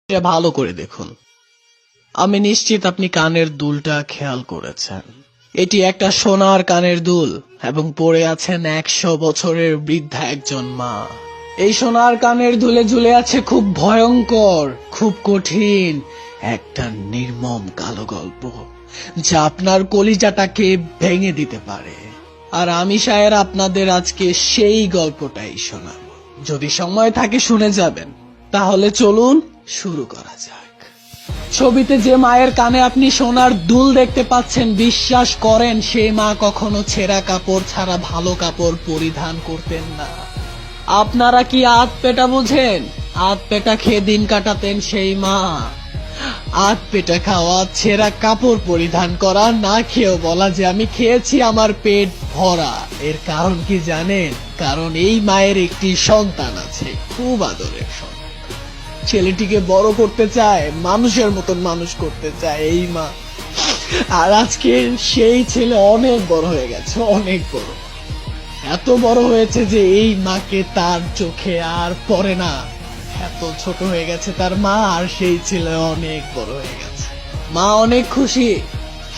এটা ভালো করে দেখুন। আমি নিশ্চিত আপনি কানের দুলটা খেয়াল করেছেন। এটি একটা সোনার কানের দুল এবং পরে আছেন 100 বছরের বৃদ্ধা একজন মা। এই সোনার কানের দুলে ঝুলে আছে খুব ভয়ঙ্কর, খুব কঠিন একটা নির্মম কালো গল্প, যা আপনার কলিজাটাকে ভেঙে দিতে পারে। আর আমি শায়ের আপনাদের আজকে সেই গল্পটাই শোনাবো। যদি সময় থাকে শুনে যাবেন। তাহলে চলুন শুরু করা যাক। ছবিতে যে মায়ের কানে আপনি সোনার দুল দেখতে পাচ্ছেন, বিশ্বাস করেন সেই মা কখনো ছেঁড়া কাপড় ছাড়া ভালো কাপড় পরিধান করতেন না। আপনারা কি আধ পেটা বোঝেন? আধ পেটা খেয়ে দিন কাটাতেন সেই মা। আধ পেটা খাওয়া, ছেঁড়া কাপড় পরিধান করা, না খেয়েও বলা যে আমি খেয়েছি, আমার পেট ভরা। এর কারণ কি জানেন? কারণ এই মায়ের একটি সন্তান আছে, খুব আদরের সন্তান। ছেলেটিকে বড় করতে চায়, মানুষের মতন মানুষ করতে চায় এই মা। আর আজকে সেই ছেলে অনেক বড় হয়ে গেছে, অনেক বড়। এত বড় হয়েছে যে এই মাকে তার চোখে আর পড়ে না। এত ছোট হয়ে গেছে তার মা, আর সেই ছেলে অনেক বড় হয়ে গেছে। মা অনেক খুশি।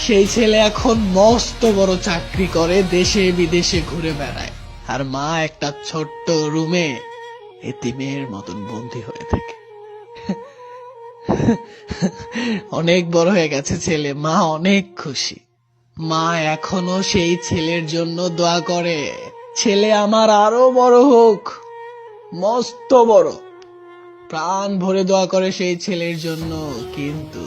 সেই ছেলে এখন মস্ত বড় চাকরি করে, দেশে বিদেশে ঘুরে বেড়ায়। আর মা একটা ছোট্ট রুমে এতিমের মতন বন্দী হয়ে থাকে। অনেক বড় হয়ে গেছে ছেলে, মা অনেক খুশি। মা এখনো সেই ছেলের জন্য দোয়া করে, ছেলে আমার আরো বড় হোক, মস্ত বড়। প্রাণ ভরে দোয়া করে সেই ছেলের জন্য। কিন্তু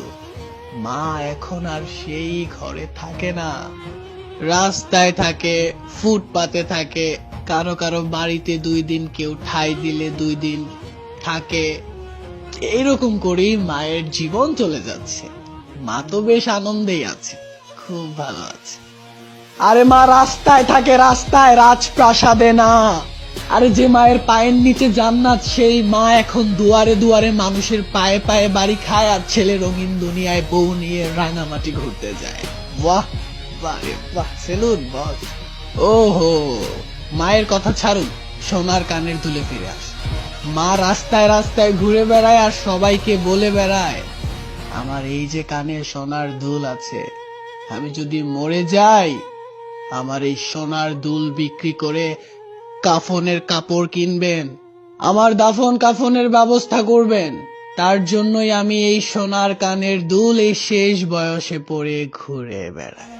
মা এখন আর সেই ঘরে থাকে না, রাস্তায় থাকে, ফুটপাতে থাকে, কারো কারো বাড়িতে 2 দিন কেউ ঠাঁই দিলে 2 দিন থাকে। এইরকম করেই মায়ের জীবন চলে যাচ্ছে। মা তো বেশ আনন্দেই আছে, খুব ভালো আছে। আরে মা রাস্তায় থাকে, রাস্তায়, রাজপ্রাসাদে না। আরে যে মায়ের পায়ের নিচে জান্নাত, সেই মা এখন দুয়ারে দুয়ারে মানুষের পায়ে পায়ে বাড়ি খায়, আর ছেলে রঙিন দুনিয়ায় বউ নিয়ে রাঙামাটি ঘুরতে যায়। বাহ বাহ রে বাহ, সেলুন বস। ওহো, মায়ের কথা ছাড়ুন, সোনার কানের দুলে ফিরে আস। মা রাস্তায় রাস্তায় ঘুরে বেড়ায় আর সবাইকে বলে বেড়ায়, আমার এই যে কানে সোনার দুল আছে, আমি যদি মরে যাই, আমার এই সোনার দুল বিক্রি করে কাফনের কাপড় কিনবেন, আমার দাফন কাফনের ব্যবস্থা করবেন। তার জন্যই আমি এই সোনার কানের দুল এই শেষ বয়সে পরে ঘুরে বেড়াই।